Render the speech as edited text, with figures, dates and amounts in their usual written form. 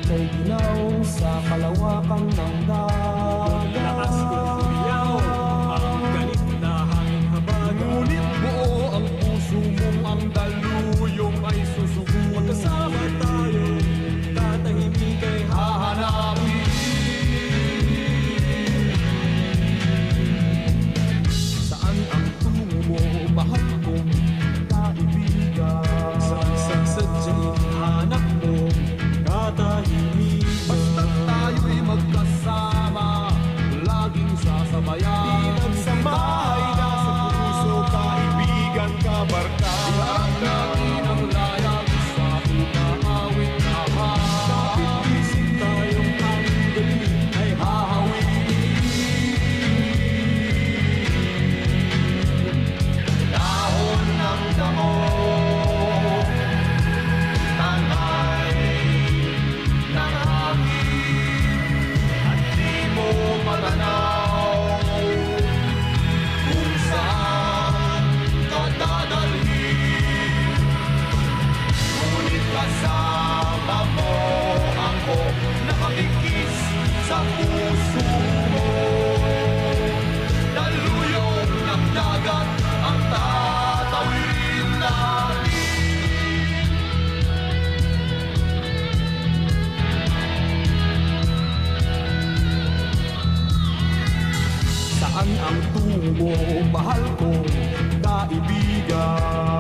Ika'y ginaw sa kalawakan ng dagat. Lakas kong umiyaw ang galit na hangin habag. Ngunit buo ang puso mong ang daluyong ay susuko. Magkasama tayo, tatahimik ay Hahanapin saan ang tungo mo, mahal kong kaibigan. Saan sadyang hanap mo, katahimik. Basta't tayo'y magkasama, laging sasabayan. Pinagsamahay na sa puso, kaibigan, kabarkada. Iharap natin ang layag sa umaawit na Kapit-isip tayong ang galing ay hahawin. Dahon ng damo, tangay ng hangin, at di mo matanaw kung saan ka dadalhin. Ngunit kasama mo ako, nakabigkis sa puso mo. Daluyong ng dagat ang tatawirin natin. Saan ang tungo, mahal kong kaibigan?